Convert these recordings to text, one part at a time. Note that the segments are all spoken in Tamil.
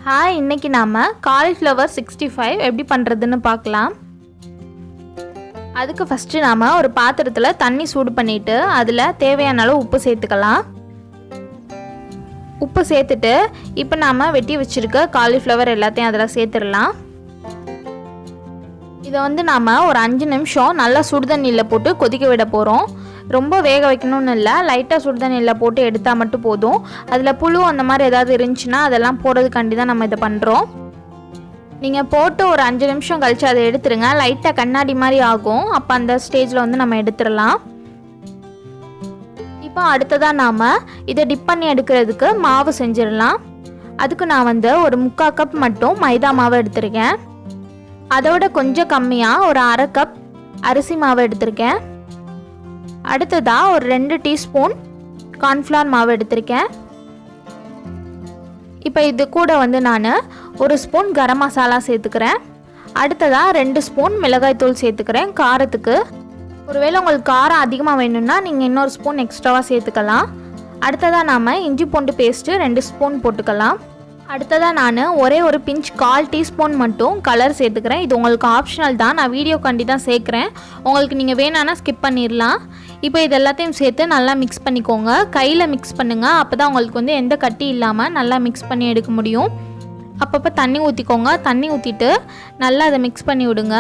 ஹாய், இன்னைக்கு நாம காலிஃப்ளவர் 65 எப்படி பண்றதுன்னு பார்க்கலாம். அதுக்கு ஃபர்ஸ்ட் நாம ஒரு பாத்திரத்துல தண்ணி சூடு பண்ணிட்டு அதுல தேவையான அளவு உப்பு சேர்த்துக்கலாம். உப்பு சேர்த்துட்டு இப்போ நாம வெட்டி வச்சிருக்க காலிஃப்ளவர் எல்லாத்தையும் அதுல சேர்த்துடலாம். இதை நாம ஒரு 5 நிமிஷம் நல்லா சுடுதண்ணியில் போட்டு கொதிக்க விட போறோம். ரொம்ப வேக வைக்கணும்னு இல்லை, லைட்டாக சுடுதண்ணியில் போட்டு எடுத்தால் மட்டும் போதும். அதில் புழு அந்த மாதிரி ஏதாவது இருந்துச்சுன்னா அதெல்லாம் போடுறதுக்காண்டி தான் நம்ம இதை பண்ணுறோம். நீங்கள் போட்டு ஒரு 5 நிமிஷம் கழித்து அதை எடுத்துருங்க. லைட்டாக கண்ணாடி மாதிரி ஆகும். அப்போ அந்த ஸ்டேஜில் நம்ம எடுத்துடலாம். இப்போ அடுத்ததாக நாம் இதை டிப் பண்ணி எடுக்கிறதுக்கு மாவு செஞ்சிடலாம். அதுக்கு நான் ஒரு 3/4 கப் மட்டும் மைதா மாவு எடுத்திருக்கேன். அதோட கொஞ்சம் கம்மியாக ஒரு 1/2 கப் அரிசி மாவு எடுத்திருக்கேன். அடுத்ததாக ஒரு 2 டீஸ்பூன் கார்ன்ஃப்ளவர் மாவு எடுத்திருக்கேன். இப்போ இது கூட நான் 1 ஸ்பூன் கரம் மசாலா சேர்த்துக்கிறேன். அடுத்ததாக 2 ஸ்பூன் மிளகாய்த்தூள் சேர்த்துக்கிறேன் காரத்துக்கு. ஒருவேளை உங்களுக்கு காரம் அதிகமாக வேணும்னா நீங்கள் இன்னொரு ஸ்பூன் எக்ஸ்ட்ராவாக சேர்த்துக்கலாம். அடுத்ததாக நாம் இஞ்சி பூண்டு பேஸ்ட்டு 2 ஸ்பூன் போட்டுக்கலாம். அடுத்ததாக நான் ஒரே ஒரு பிஞ்ச் 1/4 டீஸ்பூன் மட்டும் கலர் சேர்த்துக்கிறேன். இது உங்களுக்கு ஆப்ஷனல் தான், நான் வீடியோ கண்டி தான் சேர்க்குறேன். உங்களுக்கு நீங்கள் வேணான்னா ஸ்கிப் பண்ணிடலாம். இப்போ இது எல்லாத்தையும் சேர்த்து நல்லா மிக்ஸ் பண்ணிக்கோங்க. கையில் மிக்ஸ் பண்ணுங்கள், அப்போ தான் உங்களுக்கு எந்த கட்டி இல்லாமல் நல்லா மிக்ஸ் பண்ணி எடுக்க முடியும். அப்பப்போ தண்ணி ஊற்றிக்கோங்க. தண்ணி ஊற்றிட்டு நல்லா அதை மிக்ஸ் பண்ணி விடுங்க.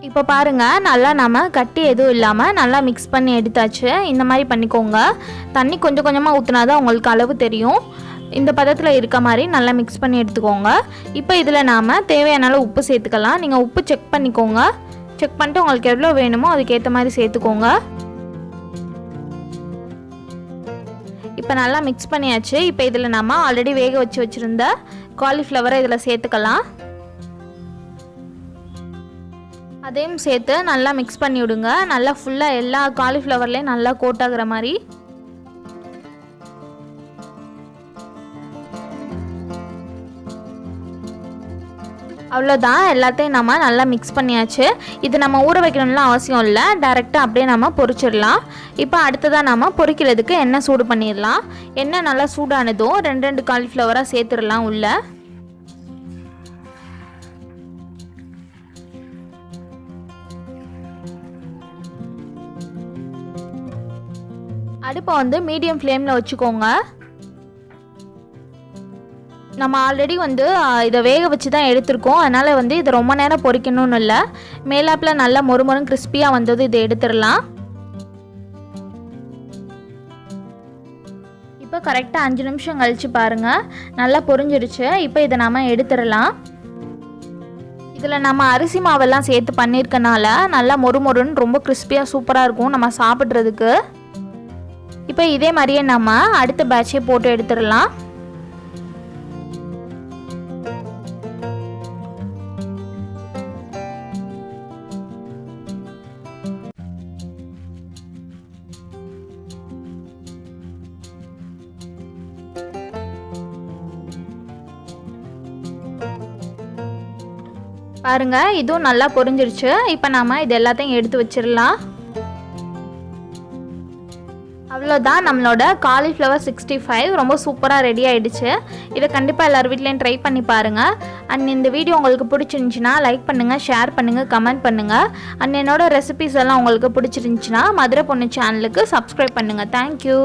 இப்போ பாருங்கள், நல்லா நம்ம கட்டி எதுவும் இல்லாமல் நல்லா மிக்ஸ் பண்ணி எடுத்தாச்சு. இந்த மாதிரி பண்ணிக்கோங்க. தண்ணி கொஞ்சம் கொஞ்சமாக ஊற்றினா தான் உங்களுக்கு அளவு தெரியும். இந்த பதத்தில் இருக்க மாதிரி நல்லா மிக்ஸ் பண்ணி எடுத்துக்கோங்க. இப்போ இதில் நாம் தேவையான அளவு உப்பு சேர்த்துக்கலாம். நீங்கள் உப்பு செக் பண்ணிக்கோங்க. செக் பண்ணிட்டு உங்களுக்கு எவ்வளோ வேணுமோ அதுக்கேற்ற மாதிரி சேர்த்துக்கோங்க. இப்போ நல்லா மிக்ஸ் பண்ணியாச்சு. இப்போ இதில் நம்ம ஆல்ரெடி வேக வச்சுருந்த காலிஃப்ளவரை இதில் சேர்த்துக்கலாம். அதையும் சேர்த்து நல்லா மிக்ஸ் பண்ணி விடுங்க. நல்லா ஃபுல்லாக எல்லா காலிஃப்ளவர்லேயும் நல்லா கோட் ஆகுற மாதிரி. அவ்வளோதான், எல்லாத்தையும் நம்ம நல்லா மிக்ஸ் பண்ணியாச்சு. இது நம்ம ஊற வைக்கணும்லாம் அவசியம் இல்லை, டைரெக்டாக அப்படியே நம்ம பொரிச்சிடலாம். இப்போ அடுத்ததாக நம்ம பொரிக்கிறதுக்கு எண்ணெய் சூடு பண்ணிடலாம். எண்ணெய் நல்லா சூடானதும் 2 காலிஃப்ளவராக சேர்த்துடலாம் உள்ள. அடுப்பை மீடியம் ஃப்ளேமில் வச்சுக்கோங்க. நம்ம ஆல்ரெடி இதை வேக வச்சு தான் எடுத்திருக்கோம். அதனால் இதை ரொம்ப நேரம் பொரிக்கணும்னு இல்லை. மேலாப்பில் நல்லா மொறுமொறுன்னு கிறிஸ்பியாக வந்தது இதை எடுத்துடலாம். இப்போ கரெக்டாக 5 நிமிஷம் கழித்து பாருங்கள், நல்லா பொரிஞ்சிருச்சு. இப்போ இதை நாம் எடுத்துடலாம். இதில் நம்ம அரிசி மாவெல்லாம் சேர்த்து பண்ணியிருக்கனால நல்லா மொறுமொறுன்னு ரொம்ப கிறிஸ்பியாக சூப்பராக இருக்கும் நம்ம சாப்பிட்றதுக்கு. இப்போ இதே மாதிரியே நம்ம அடுத்த பேட்சை போட்டு எடுத்துடலாம். பாருங்க, இதுவும் நல்லா பொரிஞ்சிருச்சு. இப்போ நாம இது எல்லாத்தையும் எடுத்து வச்சிடலாம். அவ்வளோதான், நம்மளோட காலிஃப்ளவர் 65 ரொம்ப சூப்பராக ரெடி ஆகிடுச்சு. இதை கண்டிப்பாக எல்லார் வீட்லேயும் ட்ரை பண்ணி பாருங்கள். அண்ட் இந்த வீடியோ உங்களுக்கு பிடிச்சிருந்துச்சின்னா லைக் பண்ணுங்கள், ஷேர் பண்ணுங்கள், கமெண்ட் பண்ணுங்கள். அண்ட் என்னோட ரெசிபிஸ் எல்லாம் உங்களுக்கு பிடிச்சிருந்துச்சின்னா மதுரை பொண்ணு சேனலுக்கு சப்ஸ்கிரைப் பண்ணுங்கள். தேங்க்யூ.